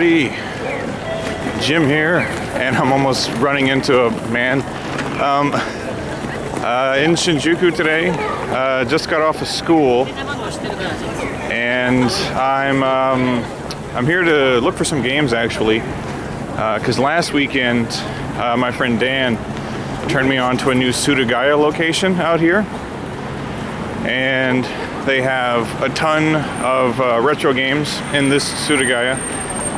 everybody, Jim here, and I'm almost running into a man in Shinjuku today. Just got off of school, and I'm here to look for some games actually, because last weekend my friend Dan turned me on to a new Surugaya location out here, and they have a ton of retro games in this Surugaya.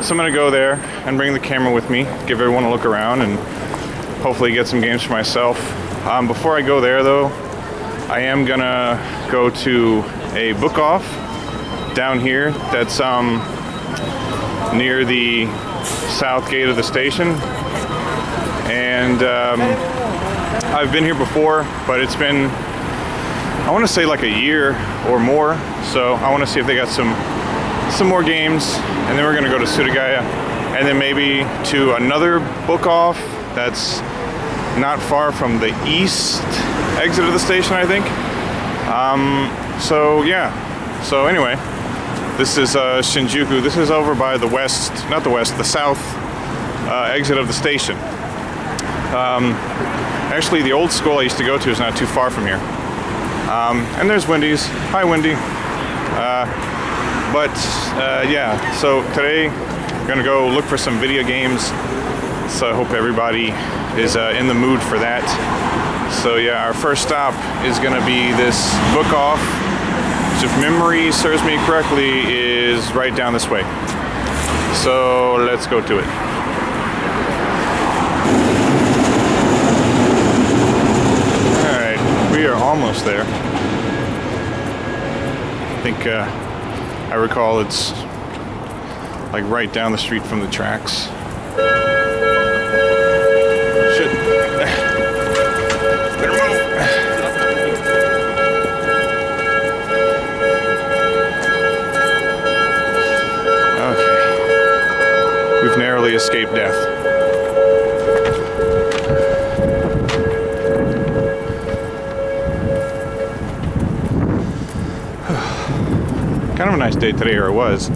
So I'm gonna go there and bring the camera with me, give everyone a look around, and hopefully get some games for myself. Before I go there though, I am gonna go to a book off down here that's near the south gate of the station. And I've been here before, but it's been, I want to say like a year or more, so I want to see if they got some more games, and then we're going to go to Surugaya, and then maybe to another book off that's not far from the east exit of the station, I think. So yeah, so anyway, this is Shinjuku. This is over by the west, not the west, the south exit of the station. Actually, the old school I used to go to is not too far from here. And there's Wendy's. Hi, Wendy. Yeah, so today we're gonna go look for some video games. So I hope everybody is in the mood for that. So yeah, our first stop is gonna be this book off, which if memory serves me correctly is right down this way. So let's go to it. We are almost there. I think I recall it's like right down the street from the tracks. Shit. Better move. Okay. We've narrowly escaped death. Kind of a nice day today, or it was.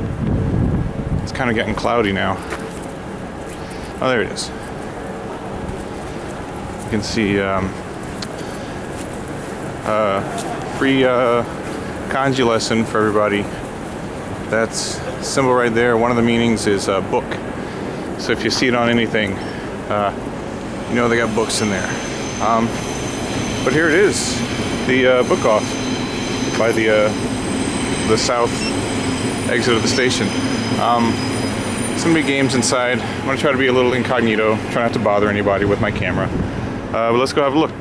It's kind of getting cloudy now. Oh, there it is. You can see free kanji lesson for everybody. That's symbol right there. One of the meanings is book. So if you see it on anything, you know they got books in there. But here it is, the book off by the south exit of the station. There's gonna be games inside. I'm gonna try to be a little incognito, try not to bother anybody with my camera. But let's go have a look.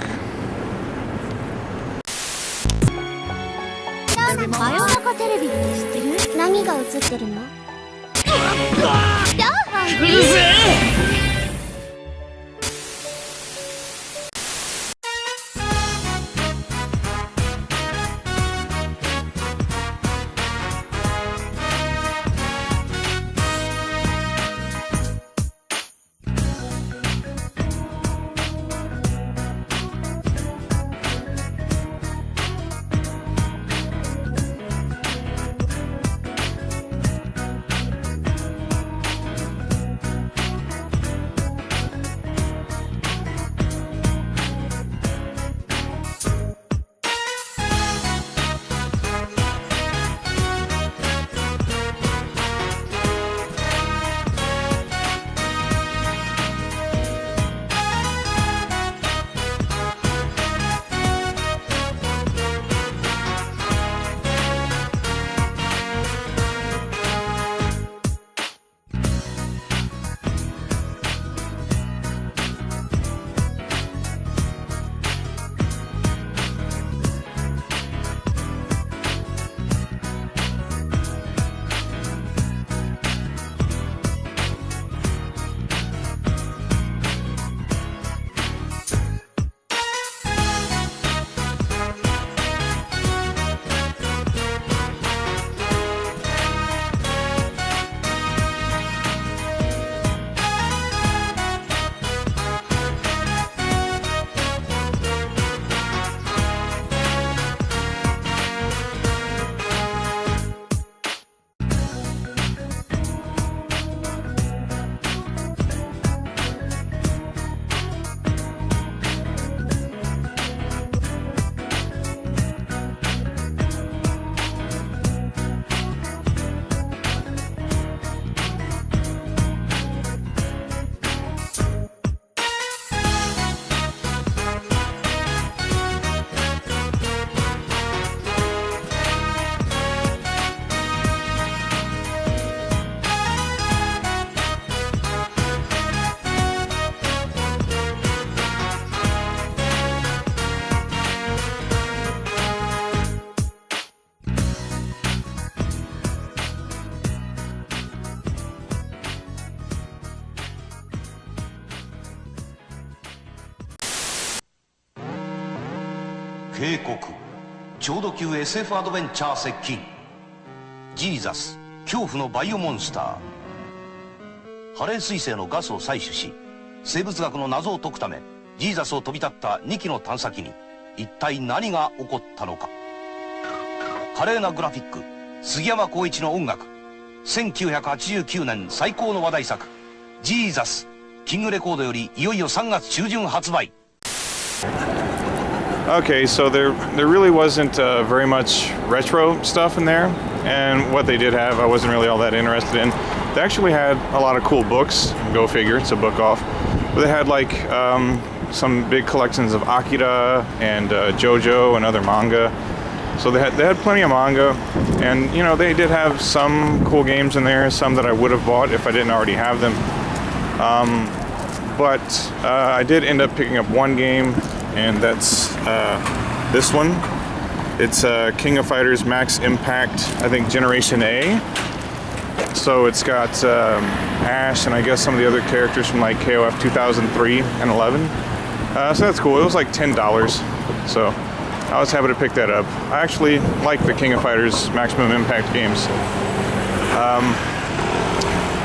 警告。超度級 SF アドベンチャー接近。ジーザス、恐怖のバイオモンスター。ハレー彗星のガスを採取し、生物学の謎を解くためジーザスを飛び立った2機の探査機に一体何が起こったのか。華麗なグラフィック、杉山浩一の音楽、1989年最高の話題作ジーザス、キングレコードよりいよいよ3月中旬発売。 Okay, so there really wasn't very much retro stuff in there, and what they did have I wasn't really all that interested in. They actually had a lot of cool books, go figure, it's a book off, but they had like some big collections of Akira and JoJo and other manga. So they had plenty of manga, and you know, they did have some cool games in there, some that I would have bought if I didn't already have them. But I did end up picking up one game, and that's this one. It's King of Fighters Max Impact, I think Generation A. So it's got Ash and I guess some of the other characters from like KOF 2003 and 11. So that's cool. It was like $10. So I was happy to pick that up. I actually like the King of Fighters Maximum Impact games.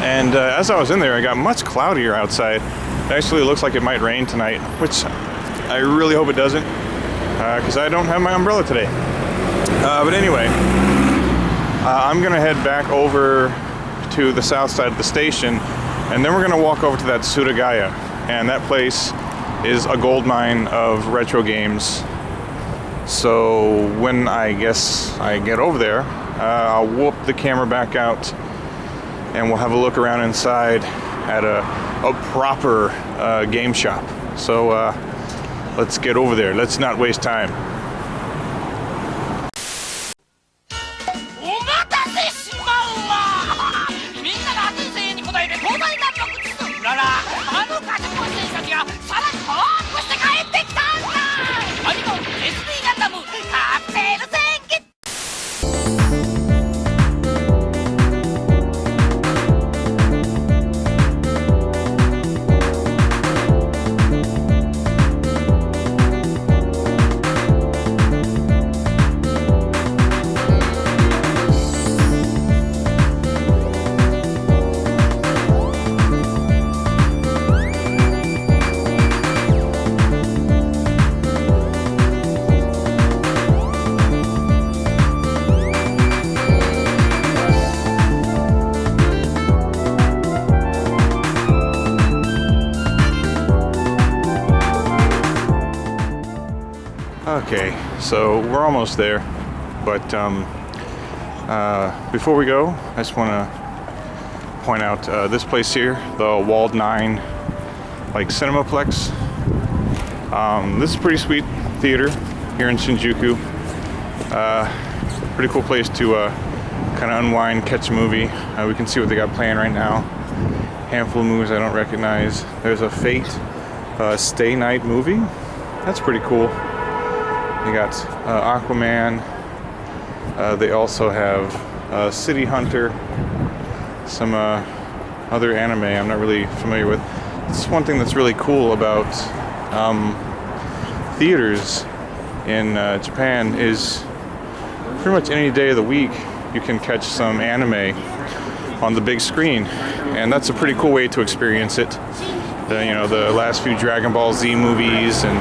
And as I was in there, it got much cloudier outside. It actually looks like it might rain tonight, which I really hope it doesn't, because I don't have my umbrella today. But anyway, I'm gonna head back over to the south side of the station, and then we're gonna walk over to that Surugaya, and that place is a gold mine of retro games. So when I guess I get over there, I'll whoop the camera back out, and we'll have a look around inside at a proper game shop. So let's get over there. Let's not waste time. お待たせしまうわ。みんなの熱い声援に応えて東大ナンバー2らら、あのガチャコン選手たちがさらにパワーアップして帰ってきたんだ。アニモン SD ガンダムカプセル戦記。Okay, so we're almost there, but before we go, I just want to point out this place here, the Walled 9, like Cinemaplex. This is a pretty sweet theater here in Shinjuku. Pretty cool place to kind of unwind, catch a movie. We can see what they got playing right now. Handful of movies I don't recognize. There's a Fate Stay Night movie. That's pretty cool. They got Aquaman. They also have City Hunter. Some other anime I'm not really familiar with. This is one thing that's really cool about theaters in Japan is pretty much any day of the week you can catch some anime on the big screen, and that's a pretty cool way to experience it. You know, the last few Dragon Ball Z movies and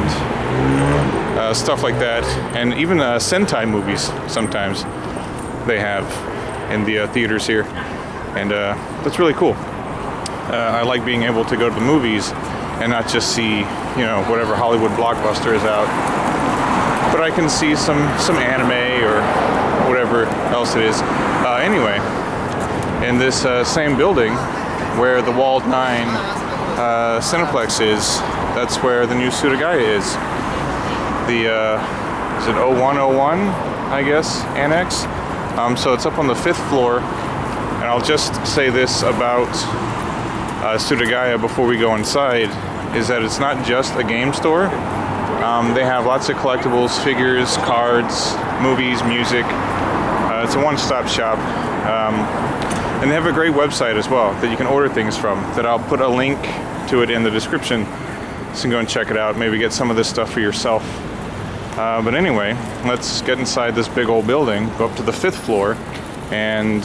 stuff like that, and even Sentai movies sometimes they have in the theaters here, and that's really cool. I like being able to go to the movies and not just see, you know, whatever Hollywood blockbuster is out, but I can see some anime or whatever else it is. Anyway, in this same building where the Walled 9 Cineplex is, that's where the new Surugaya is. The is it 0101, I guess, annex. So it's up on the 5th floor, and I'll just say this about Surugaya before we go inside, is that it's not just a game store. They have lots of collectibles, figures, cards, movies, music. It's a one-stop shop. And they have a great website as well that you can order things from, that I'll put a link to it in the description, so you can go and check it out, maybe get some of this stuff for yourself. But anyway, let's get inside this big old building, go up to the 5th floor, and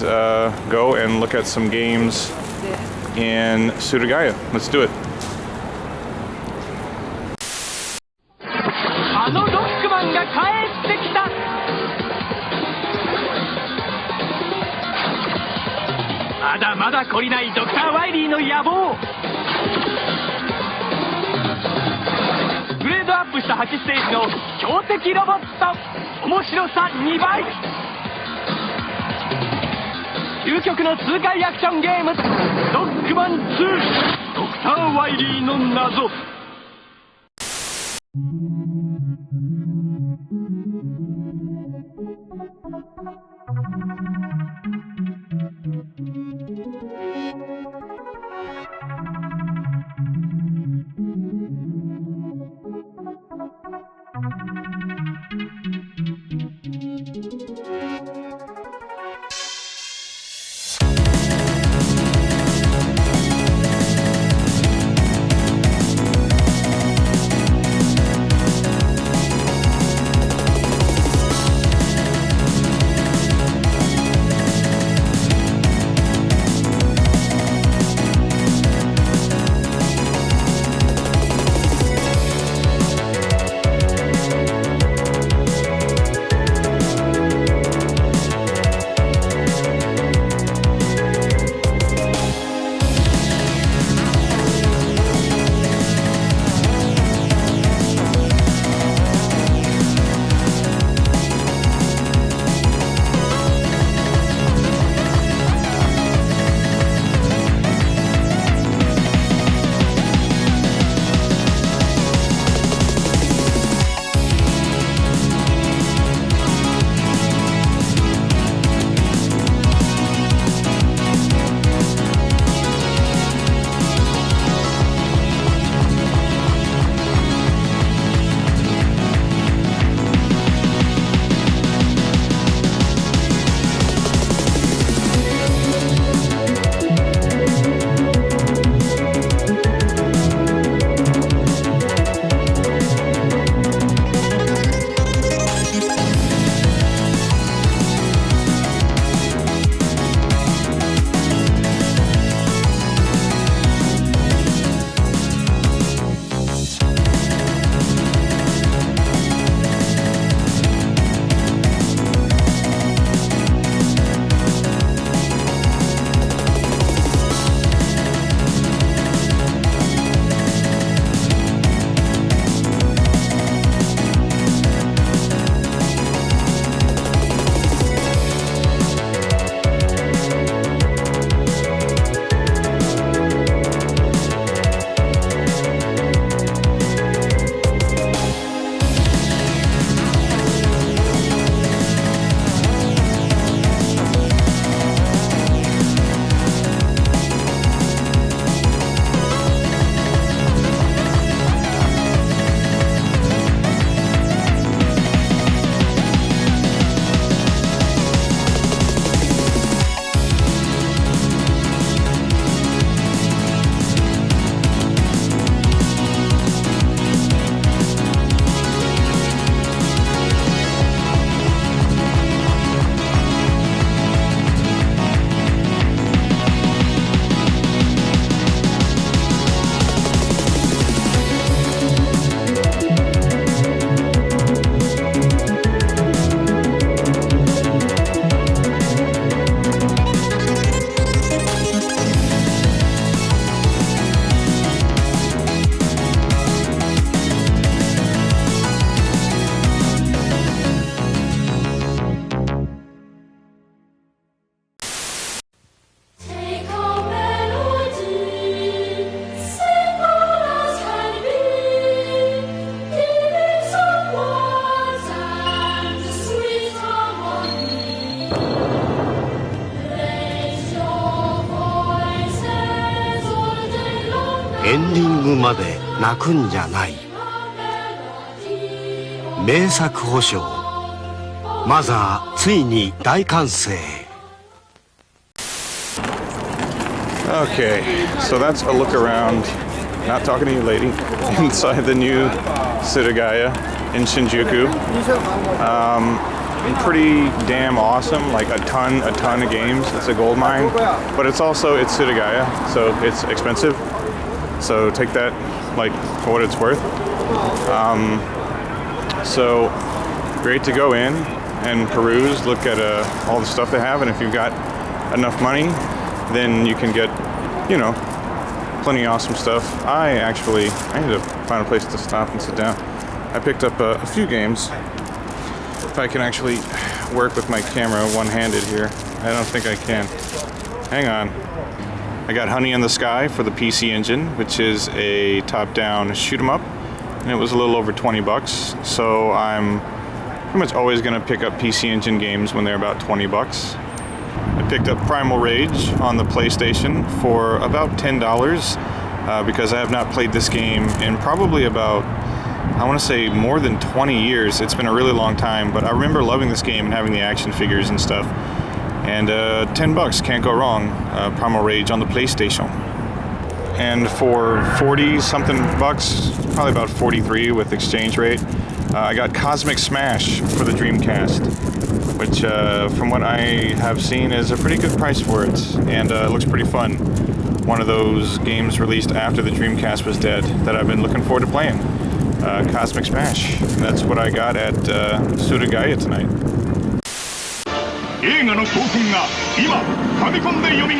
go and look at some games in Surugaya. Let's do it. あのロックマンが帰ってきた。まだまだ懲りないドクター・ワイリーの野望。グレードアップした8ステージの強敵ロボット、面白さ2倍。究極の痛快アクションゲーム、ロックマン2、ドクター・ワイリーの謎。エンディングまで泣くんじゃない。名作保証マザーついに大完成。 Okay, so that's a look around, not talking to you lady, inside the new Surugaya. in Shinjuku. Pretty damn awesome, like a ton of games. It's a gold mine, but it's Surugaya, so it's expensive. So take that like for what it's worth. So great to go in and peruse, look at all the stuff they have, and if you've got enough money, then you can get, you know, plenty of awesome stuff. I need to find a place to stop and sit down. I picked up a few games. If I can actually work with my camera one-handed here. I don't think I can. Hang on. I got Honey in the Sky for the PC Engine, which is a top-down shoot-'em-up, and it was a little over 20 bucks. So I'm pretty much always going to pick up PC Engine games when they're about 20 bucks. I picked up Primal Rage on the PlayStation for about $10 because I have not played this game in probably about, I want to say, more than 20 years. It's been a really long time, but I remember loving this game and having the action figures and stuff. And 10 bucks, can't go wrong. Primal Rage on the PlayStation. And for 40 something bucks, probably about 43 with exchange rate, I got Cosmic Smash for the Dreamcast, which from what I have seen is a pretty good price for it, and it looks pretty fun. One of those games released after the Dreamcast was dead that I've been looking forward to playing. Cosmic Smash. That's what I got at Surugaya tonight. 映画の興奮が今ファミコンで蘇る。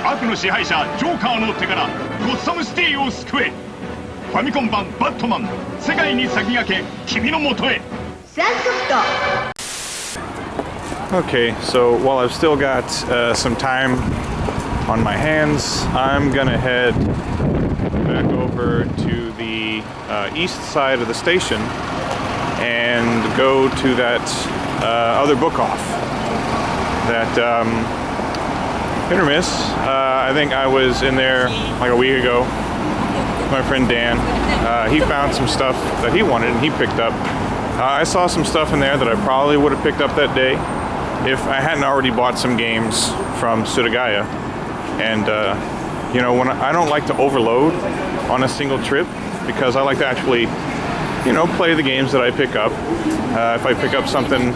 悪の支配者ジョーカーの手からゴッサムシティを救え。ファミコン版バットマン世界に先駆け君のもとへ。Okay, so while I've still got some time on my hands, I'm gonna head back over to the east side of the station and go to that other book off. That hit or miss. I think I was in there like a week ago. My friend Dan, he found some stuff that he wanted and he picked up. I saw some stuff in there that I probably would have picked up that day if I hadn't already bought some games from Surugaya. And you know, when I don't like to overload on a single trip because I like to actually, you know, play the games that I pick up. If I pick up something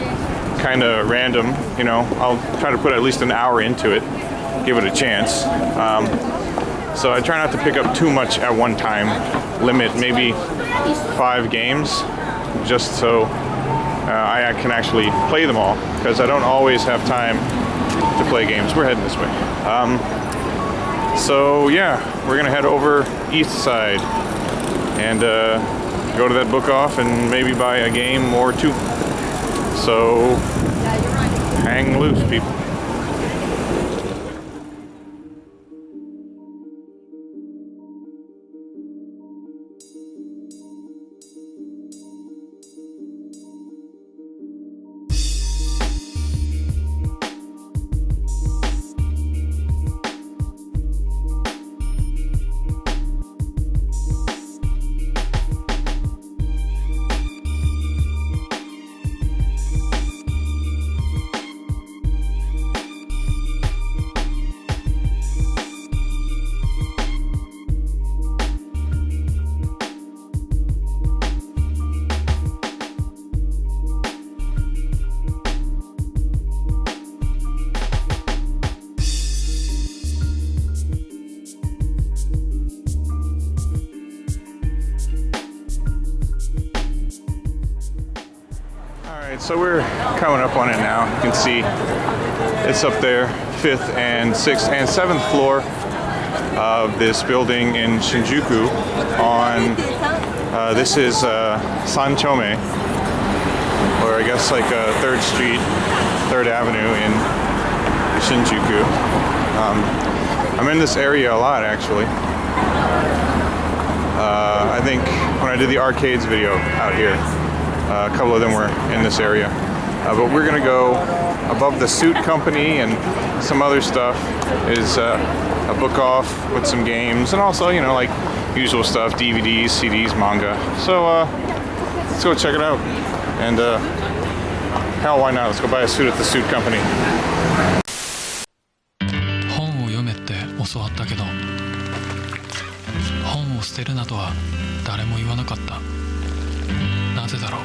kind of random, you know, I'll try to put at least an hour into it, give it a chance. So I try not to pick up too much at one time, limit maybe 5 games, just so I can actually play them all, because I don't always have time to play games. We're heading this way. So yeah, we're gonna head over east side and go to that book off and maybe buy a game or two. So hang loose, people. So we're coming up on it now. You can see it's up there, 5th and 6th and 7th floor of this building in Shinjuku on, this is Sanchome, or I guess like 3rd Street, 3rd Avenue in Shinjuku. I'm in this area a lot, actually. I think when I did the arcades video out here, a couple of them were in this area. But we're gonna go above the suit company, and some other stuff is a book off with some games, and also, you know, like usual stuff, DVDs, CDs, manga. So let's go check it out. And hell, why not? Let's go buy a suit at the suit company. 本を読めって教わったけど、本を捨てるなとは誰も言わなかった。なぜだろう。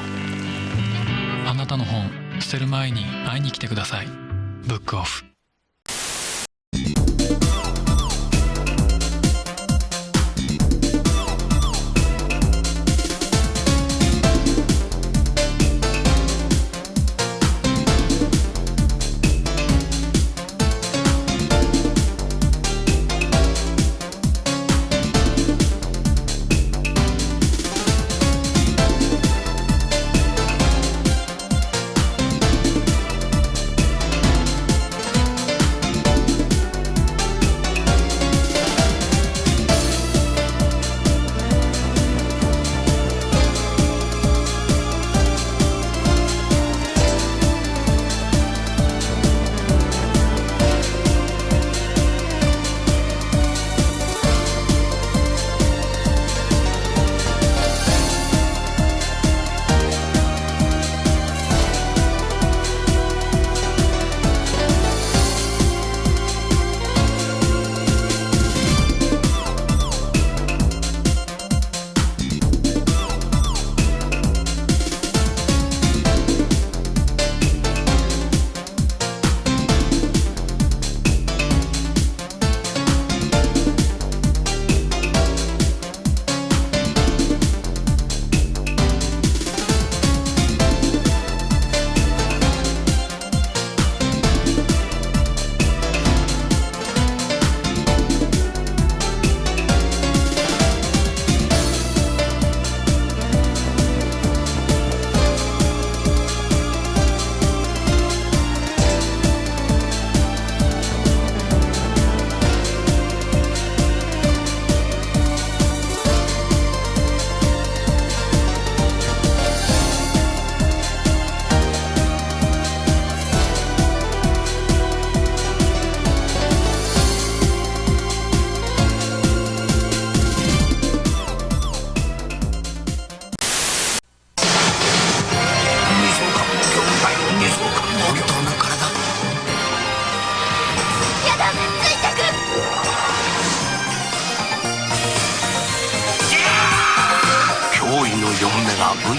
あなたの本捨てる前に会いに来てください。ブックオフ。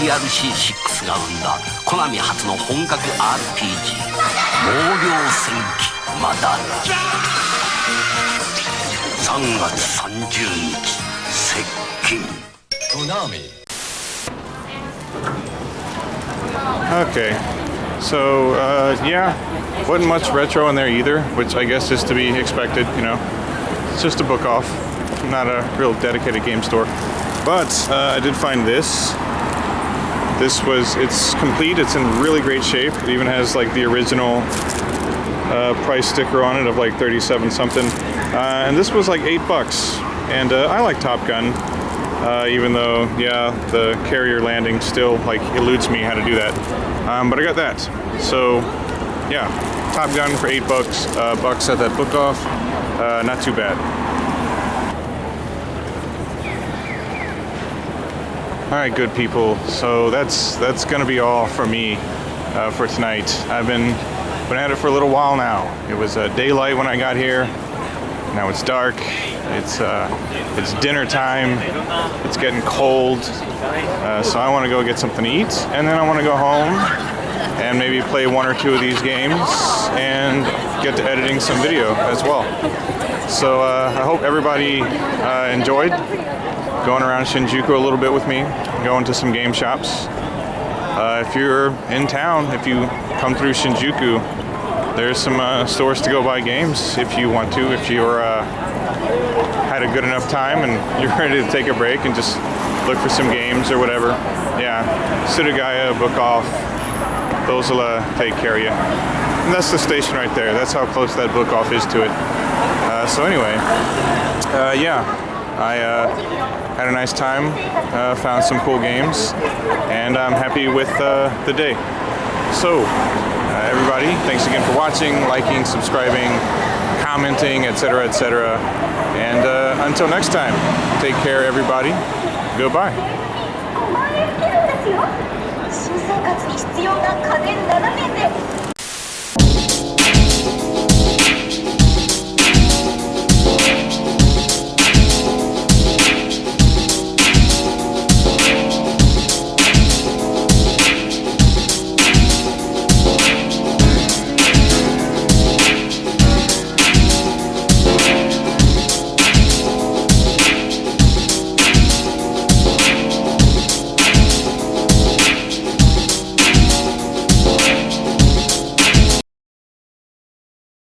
VRC6 が生んだコナミ初の本格 RPG 毛量戦記マダラ3月30日接近。 Okay, so yeah, wasn't much retro in there either, which I guess is to be expected, you know. It's just a book off, not a real dedicated game store. But I did find this. It's complete, it's in really great shape. It even has like the original price sticker on it of like 37 something. And this was like $8. And I like Top Gun, even though, yeah, the carrier landing still like eludes me how to do that. But I got that. So yeah, Top Gun for $8 bucks at that book off. Not too bad. All right, good people. So that's gonna be all for me for tonight. I've been at it for a little while now. It was daylight when I got here. Now it's dark. It's dinner time. It's getting cold. So I want to go get something to eat, and then I want to go home and maybe play one or two of these games and get to editing some video as well. So I hope everybody enjoyed going around Shinjuku a little bit with me, going to some game shops. If you're in town, if you come through Shinjuku, there's some stores to go buy games if you want to, if you're had a good enough time and you're ready to take a break and just look for some games or whatever. Yeah, Surugaya, book off, those will take care of you. And that's the station right there. That's how close that book off is to it. So anyway, yeah, I had a nice time, found some cool games, and I'm happy with the day. So, everybody, thanks again for watching, liking, subscribing, commenting, etc., etc. And until next time, take care, everybody. Goodbye. 新生活に必要な家電7点で